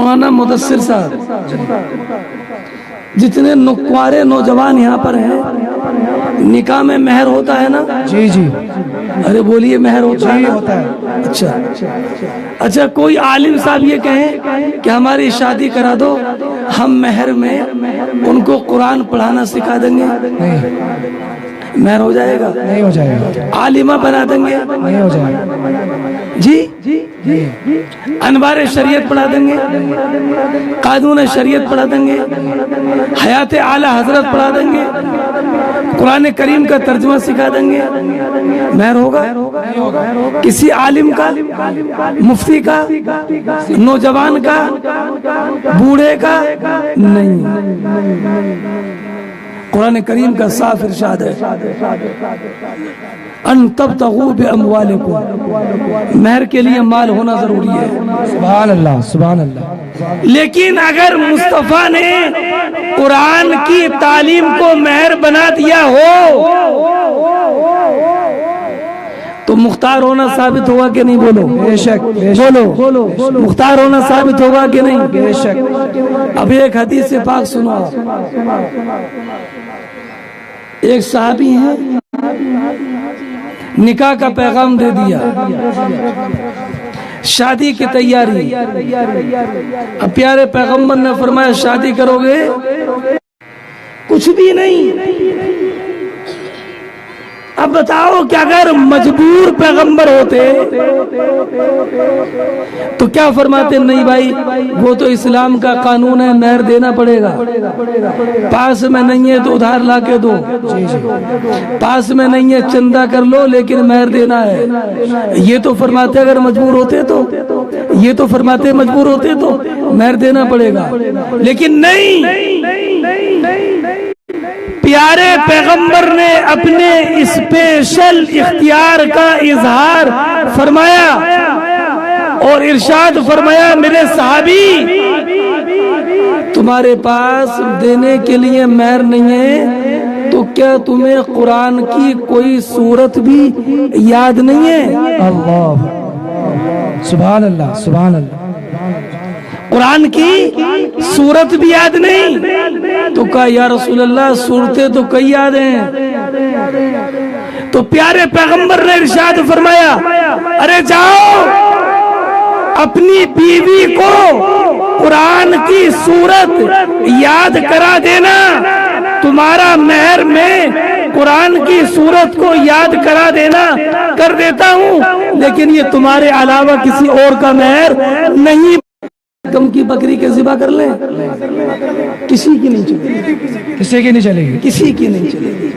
مولانا مدثر صاحب، جتنے نقوارے نوجوان یہاں پر ہیں، نکاح میں مہر ہوتا ہے نا؟ جی جی ارے بولیے، مہر ہوتا ہے جی نا؟ ہوتا ہے۔ اچھا کوئی عالم صاحب یہ کہیں کہ ہماری شادی کرا دو، ہم مہر میں ان کو قرآن پڑھانا سکھا دیں گے، نہیں مہر ہو جائے گا؟ نہیں ہو جائے گا، عالمہ بنا دیں گے؟ نہیں ہو جائے گا جی، انوار شریعت پڑھا دیں گے، قانون شریعت پڑھا دیں گے، حیات اعلی حضرت پڑھا دیں گے، قرآن کریم کا ترجمہ سکھا دیں گے، مہر ہوگا؟ کسی عالم کا، مفتی کا، نوجوان کا، بوڑھے کا؟ نہیں۔ قرآن کریم کا صاف ارشاد ہے، ان تبتغوا باموالکم، مہر کے لیے مال ہونا ضروری ہے۔ سبحان اللہ سبحان اللہ۔ لیکن اگر مصطفیٰ نے قرآن کی تعلیم کو مہر بنا دیا ہو تو مختار ہونا ثابت ہوگا کہ نہیں؟ بولو بے شک بے شک، بولو، مختار ہونا ثابت ہوگا کہ نہیں؟ بے شک۔ اب ایک حدیث پاک سنو آپ۔ ایک صحابی ہیں، نکاح کا پیغام دے دیا، شادی کی تیاری۔ اب پیارے پیغمبر نے فرمایا شادی کرو گے؟ کچھ بھی نہیں۔ اب بتاؤ کہ اگر مجبور پیغمبر ہوتے تو کیا فرماتے؟ نہیں بھائی وہ تو اسلام کا قانون ہے، مہر دینا پڑے گا، پاس میں نہیں ہے تو ادھار لا کے دو، پاس میں نہیں ہے چندہ کر لو لیکن مہر دینا ہے۔ یہ تو فرماتے اگر مجبور ہوتے تو، یہ تو فرماتے مجبور ہوتے تو مہر دینا پڑے گا، لیکن نہیں۔ پیارے پیغمبر نے اپنے اسپیشل اختیار کا اظہار فرمایا اور ارشاد فرمایا میرے صحابی تمہارے پاس دینے کے لیے مہر نہیں ہے تو کیا تمہیں قرآن کی کوئی سورت بھی یاد نہیں ہے؟ اللہ سبحان اللہ سبحان اللہ۔ قرآن کی سورت بھی یاد نہیں؟ تو کہا یا رسول اللہ سورتیں تو کئی یاد ہیں۔ تو پیارے پیغمبر نے ارشاد فرمایا ارے جاؤ اپنی بیوی کو قرآن کی سورت یاد کرا دینا، تمہارا مہر میں قرآن کی سورت کو یاد کرا دینا، کر دیتا ہوں، لیکن یہ تمہارے علاوہ کسی اور کا مہر نہیں۔ کم کی بکری کے ذبح کر لیں، کسی کی نہیں چلے گی، کسی کی نہیں چلے گی، کسی کی نہیں چلے گی،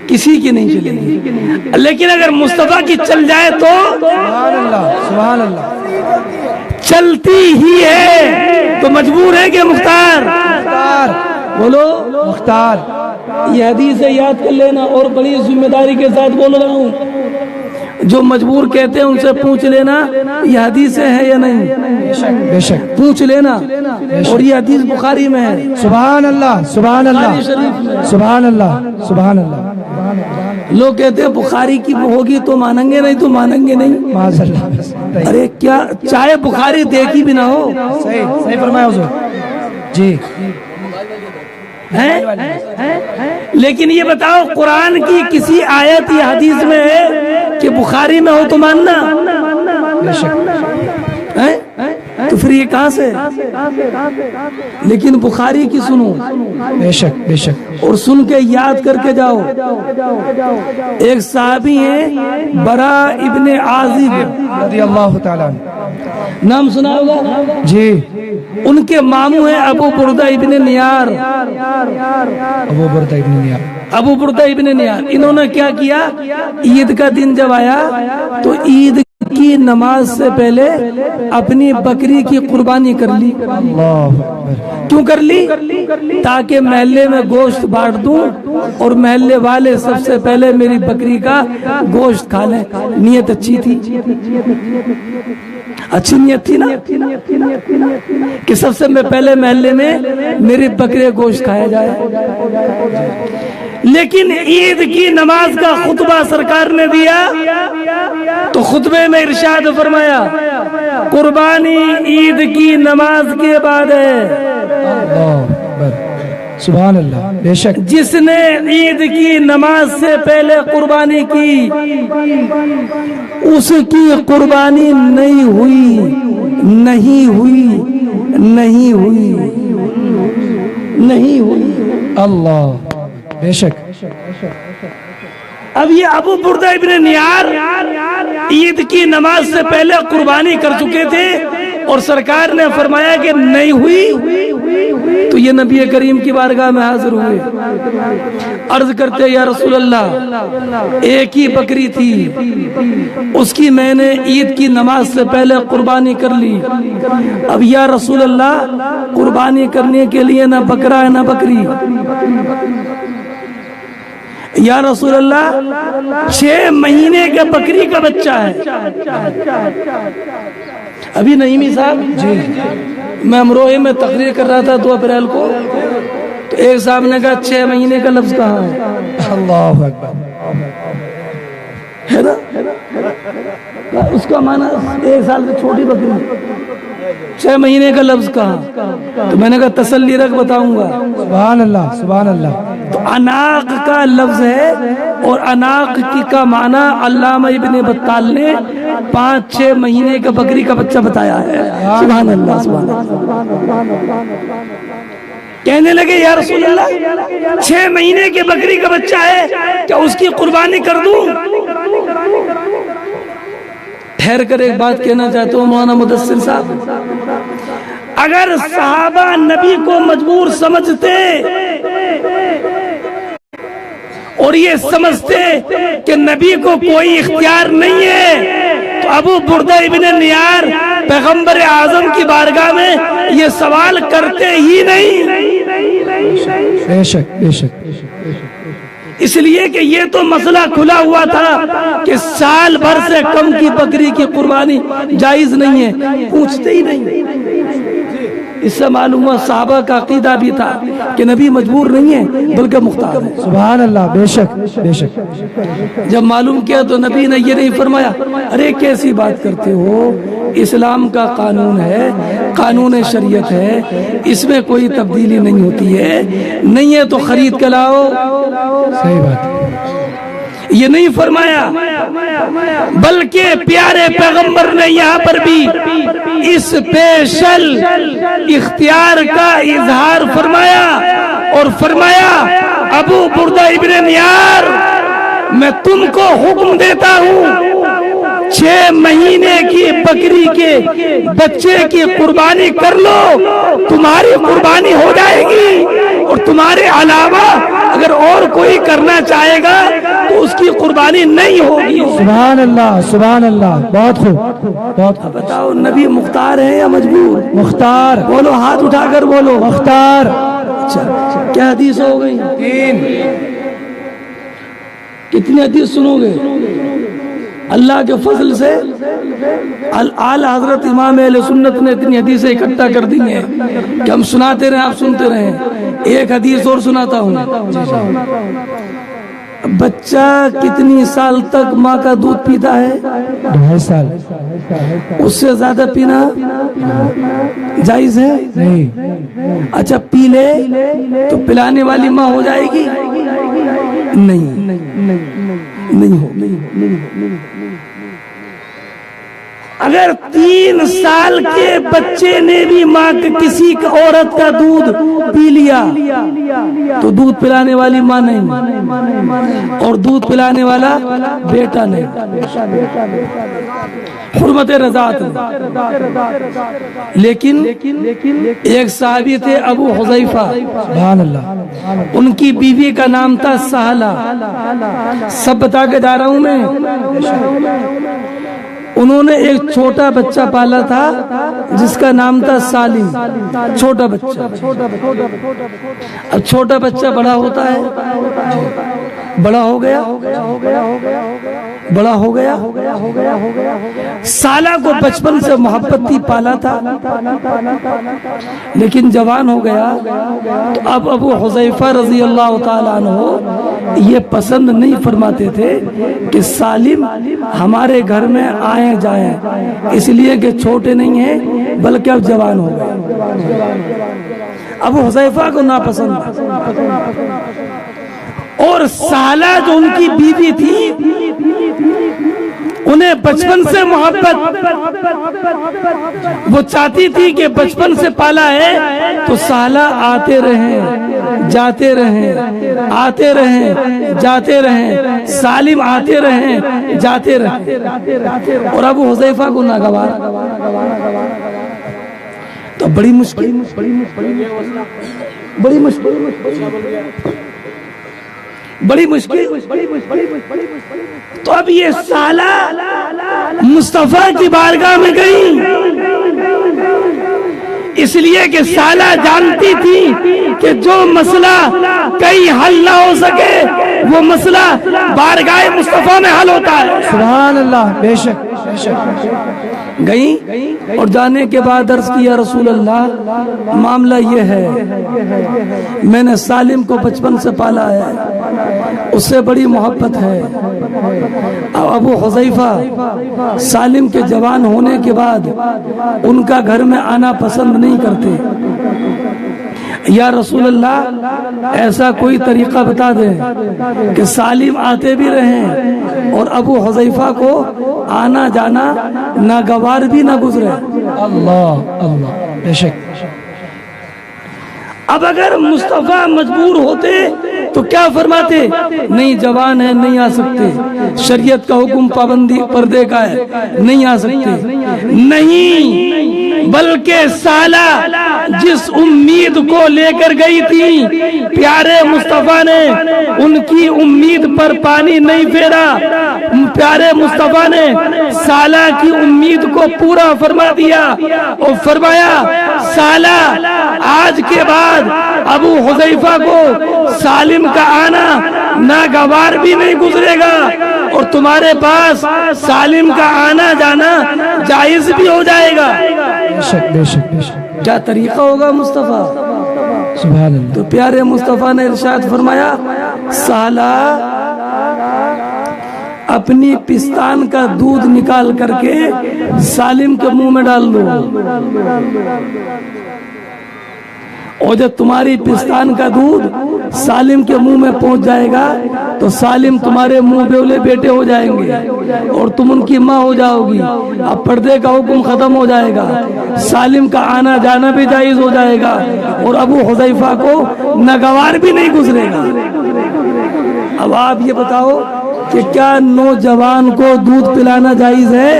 کسی کی نہیں چلے گی، لیکن اگر مصطفیٰ کی چل جائے تو سبحان اللہ سبحان اللہ، چلتی ہی ہے۔ تو مجبور ہے کہ مختار بولو، مختار یہ حدیث یاد کر لینا اور بڑی ذمہ داری کے ساتھ بول رہا ہوں، جو مجبور کہتے ہیں ان سے پوچھ لینا یہ حدیث ہے یا نہیں، بے شک پوچھ لینا، اور یہ حدیث بخاری میں ہے، سبحان اللہ سبحان اللہ بخاری شریف میں۔ سبحان اللہ سبحان اللہ۔ لوگ کہتے ہیں بخاری کی ہوگی تو مانیں گے، نہیں تو مانیں گے نہیں۔ معاذ اللہ، ارے کیا چاہے بخاری دیکھی بھی نہ ہو، صحیح صحیح فرمایا حضور جی، لیکن یہ بتاؤ قرآن کی کسی آیت یا حدیث میں ہے کہ بخاری میں ہو تو ماننا؟ بے شک تو پھر یہ کہاں سے؟ لیکن بخاری کی سنو، بے شک بے شک، اور سن کے یاد کر کے جاؤ۔ ایک صحابی ہیں برا ابن عازب رضی اللہ تعالیٰ عنہ، نام سنا ہوگا جی، ان کے ماموں ہیں ابو بردہ ابن نیار، ابو بردہ ابن نیار، ابو بردہ ابن نیار۔ انہوں نے کیا کیا، عید کا دن جب آیا تو عید کی نماز سے پہلے اپنی بکری کی قربانی کر لی۔ اللہ اکبر، کیوں کر لی؟ تاکہ محلے میں گوشت بانٹ دوں اور محلے والے سب سے پہلے میری بکری کا گوشت کھا لیں۔ نیت اچھی تھی، اچھی نیت تھی نا کہ سب سے پہلے محلے میں میری بکرے گوشت کھایا جائے۔ لیکن عید کی نماز کا خطبہ سرکار نے دیا تو خطبے میں ارشاد فرمایا قربانی عید کی نماز کے بعد ہے۔ اللہ اکبر، سبحان اللہ، بے شک جس نے عید کی نماز سے پہلے قربانی کی اس کی قربانی نہیں ہوئی، نہیں ہوئی، نہیں ہوئی، نہیں ہوئی۔ اللہ، بے شک اب یہ ابو بردہ ابن نیار عید کی نماز سے پہلے قربانی کر چکے تھے اور سرکار نے فرمایا کہ نہیں ہوئی، تو یہ نبی کریم کی بارگاہ میں حاضر ہوئے، عرض کرتے یا رسول اللہ ایک ہی بکری تھی، اس کی میں نے عید کی نماز سے پہلے قربانی کر لی، اب یا رسول اللہ قربانی کرنے کے لیے نہ بکرا ہے نہ بکری، یا رسول اللہ 6 مہینے کے بکری کا بچہ ہے۔ ابھی نعیمی صاحب جی میں امروہے میں تقریر کر رہا تھا 2 اپریل کو، تو ایک صاحب نے کہا 6 مہینے کا لفظ کہاں ہے؟ اللہ اکبر، ہے نا، اس کا معنی 1 سال سے چھوٹی بکری، 6 مہینے کا لفظ کہاں؟ تو میں نے کہا تسلی رکھ بتاؤں گا۔ سبحان اللہ، سبحان اللہ، تو اناق کا لفظ ہے اور اناق کی کا معنی علامہ ابن بطال نے 5-6 مہینے کا بکری کا بچہ بتایا ہے۔ سبحان اللہ، سبحان اللہ۔ کہنے لگے یا رسول اللہ 6 مہینے کے بکری کا بچہ ہے، کیا اس کی قربانی کر دوں؟ ٹھہر کر ایک بات کہنا چاہتا ہوں مولانا مدثر صاحب، اگر صحابہ نبی کو مجبور سمجھتے اور یہ سمجھتے کہ نبی کو کوئی اختیار نہیں ہے تو ابو بردہ ابن نیار پیغمبر اعظم کی بارگاہ میں یہ سوال کرتے ہی نہیں۔ بے شک، بے شک، اس لیے کہ یہ تو مسئلہ کھلا ہوا تھا کہ سال بھر سے کم کی بکری کی قربانی جائز نہیں ہے، پوچھتے ہی نہیں۔ اس سے معلوم ہوا صحابہ کا عقیدہ بھی تھا کہ نبی مجبور نہیں ہے بلکہ مختار ہے۔ سبحان اللہ، بے شک، بے شک، جب معلوم کیا تو نبی نے یہ نہیں فرمایا ارے کیسی بات کرتے ہو، اسلام کا قانون ہے، قانون شریعت ہے، اس میں کوئی تبدیلی نہیں ہوتی ہے، نہیں ہے تو خرید کے لاؤ۔ صحیح بات، یہ نہیں فرمایا، بلکہ پیارے پیغمبر نے یہاں پر بھی اس اسپیشل اختیار کا اظہار فرمایا اور فرمایا ابو بردہ ابن نیار میں تم کو حکم دیتا ہوں 6 مہینے کی بکری کے بچے کی قربانی کر لو، تمہاری قربانی ہو جائے گی، اور تمہارے علاوہ اگر اور کوئی کرنا چاہے گا تو اس کی قربانی نہیں ہوگی۔ سبحان اللہ، سبحان اللہ، بہت خوب، بہت خوب۔ بتاؤ نبی مختار ہے یا مجبور؟ مختار، بولو، ہاتھ اٹھا کر بولو مختار۔ اچھا کیا حدیث ہو گئی؟ 3۔ کتنی حدیث سنو گے؟ اللہ کے فضل سے اعلی حضرت امام اہل سنت نے اتنی حدیثیں اکٹھا کر دی ہیں کہ ہم سناتے رہیں، آپ سنتے رہیں۔ ایک حدیث اور سناتا ہوں، بچہ کتنی سال تک ماں کا دودھ پیتا ہے؟ 2.5 سال۔ اس سے زیادہ پینا جائز ہے؟ نہیں۔ اچھا پی لے تو پلانے والی ماں ہو جائے گی؟ نہیں ہو۔ اگر 3 سال کے بچے نے بھی ماں کسی عورت کا دودھ پی لیا تو دودھ پلانے والی ماں نہیں اور دودھ پلانے والا بیٹا نہیں، حرمت رضاعت۔ لیکن ایک صحابی تھے ابو حذیفہ، سبحان اللہ، ان کی بیوی کا نام تھا سہلہ، سب بتا کے جا رہا ہوں میں۔ انہوں نے ایک چھوٹا بچہ پالا تھا جس کا نام تھا سالم، چھوٹا بچہ۔ اب چھوٹا بچہ بڑا ہوتا ہے، بڑا ہو گیا، بڑا ہو گیا، سالہ کو بچپن سے محبت تھی، پالا تھا، لیکن جوان ہو گیا تو اب ابو حذیفہ رضی اللہ تعالیٰ عنہ یہ پسند نہیں فرماتے تھے کہ سالم ہمارے گھر میں آئیں جائیں، اس لیے کہ چھوٹے نہیں ہیں بلکہ اب جوان ہو گئے۔ ابو حذیفہ کو ناپسند، اور سالہ جو ان کی بیوی تھی انہیں بچپن سے محبت، وہ چاہتی تھی کہ بچپن سے پالا ہے تو سالہ آتے رہیں جاتے رہیں، آتے رہیں جاتے رہیں، سالم آتے رہیں جاتے رہیں، اور ابو حذیفہ کو ناگوار، تو بڑی مشکل، بڑی مشکل، بڑی مشکل۔ تو اب یہ سالہ مصطفیٰ کی بارگاہ میں گئی، اس لیے کہ سالہ جانتی تھی کہ جو مسئلہ کہیں حل نہ ہو سکے وہ مسئلہ بارگاہ مصطفیٰ میں حل ہوتا ہے۔ سبحان اللہ، بے شک بے شک۔ گئی اور جانے کے بعد عرض کیا رسول اللہ معاملہ یہ ہے، میں نے سالم کو بچپن سے پالا ہے، اس سے بڑی محبت ہے۔ ابو حذیفہ سالم کے جوان ہونے کے بعد ان کا گھر میں آنا پسند نہیں کرتے، یا رسول اللہ ایسا کوئی طریقہ بتا دیں کہ سالم آتے بھی رہیں اور ابو حذیفہ کو آنا جانا ناگوار بھی نہ گزرے۔ اللہ اللہ، بے شک۔ اب اگر مصطفیٰ مجبور ہوتے تو کیا فرماتے؟ نہیں جوان ہے، نہیں آ سکتے، شریعت کا حکم پابندی پردے کا ہے، نہیں آ سکتے، نہیں، بلکہ سالہ جس امید کو لے کر گئی تھی پیارے مصطفیٰ نے ان کی امید پر پانی نہیں پھیرا، پیارے مصطفیٰ نے سالہ کی امید کو پورا فرما دیا اور فرمایا سالہ آج کے بعد ابو حذیفہ کو سالم کا آنا ناگوار بھی نہیں گزرے گا اور تمہارے پاس سالم کا آنا جانا جائز بھی ہو جائے گا۔ بے شک بے شک بے شک۔ کیا طریقہ ہوگا مصطفیٰ؟ سبحان اللہ۔ تو پیارے مصطفیٰ نے ارشاد فرمایا سالہ اپنی پستان کا دودھ نکال کر کے سالم کے منہ میں ڈال دو، اور جب تمہاری پستان کا دودھ سالم کے منہ میں پہنچ جائے گا تو سالم تمہارے منہ بیولے بیٹے ہو جائیں گے اور تم ان کی ماں ہو جاؤ گی، اب پردے کا حکم ختم ہو جائے گا، سالم کا آنا جانا بھی جائز ہو جائے گا اور ابو حذیفہ کو ناگوار بھی نہیں گزرے گا۔ اب آپ یہ بتاؤ کہ کیا نوجوان کو دودھ پلانا جائز ہے؟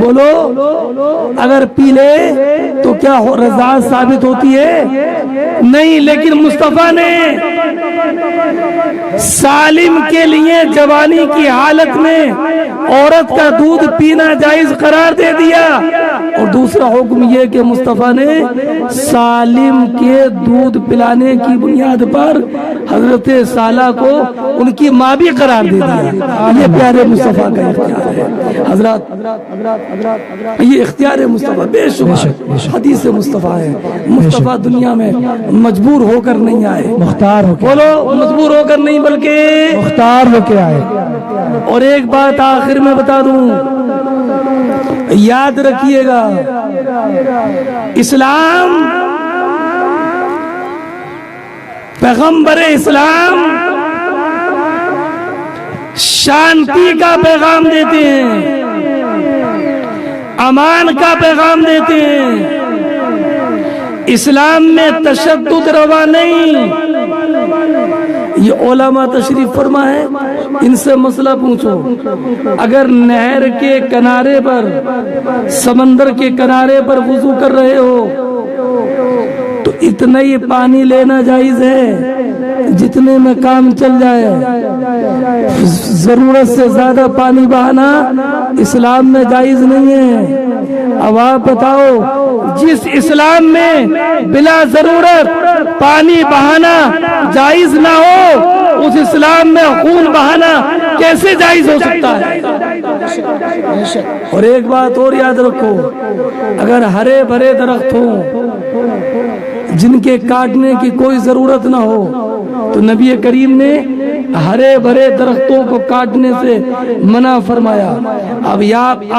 بولو، اگر پی لے تو کیا رضاعت ثابت ہوتی ہے؟ نہیں، لیکن مصطفیٰ نے سالم کے لیے جوانی کی حالت میں عورت کا دودھ پینا جائز قرار دے دیا، اور دوسرا حکم یہ کہ مصطفیٰ نے سالم کے دودھ پلانے کی بنیاد پر حضرت سالہ کو ان کی ماں بھی قرار دے دیا۔ یہ پیارے مصطفیٰ کا اختیار ہے حضرات، یہ اختیار مصطفیٰ بے شمار حدیث مصطفیٰ ہے۔ مصطفیٰ دنیا میں مجبور ہو کر نہیں آئے، مختار ہو کے، بولو مجبور ہو کر نہیں بلکہ مختار ہو کے آئے۔ اور ایک بات آخر میں بتا دوں، یاد رکھیے گا، اسلام، پیغمبر اسلام شانتی کا پیغام دیتے ہیں، امان کا پیغام دیتے ہیں، اسلام میں تشدد روا نہیں۔ یہ علماء تشریف فرما ہے، ان سے مسئلہ پوچھو، اگر نہر کے کنارے پر، سمندر کے کنارے پر وضو کر رہے ہو تو اتنا ہی پانی لینا جائز ہے؟ جتنے میں کام چل جائے. ضرورت سے زیادہ پانی بہانا اسلام میں جائز نہیں ہے. اب آپ بتاؤ جس اسلام میں بلا ضرورت پانی بہانا جائز نہ ہو اس اسلام میں خون بہانا کیسے جائز ہو سکتا ہے؟ اور ایک بات اور یاد رکھو، اگر ہرے بھرے درخت ہوں جن کے کاٹنے کی کوئی ضرورت نہ ہو تو نبی کریم نے ہرے بھرے درختوں کو کاٹنے سے منع فرمایا. اب یا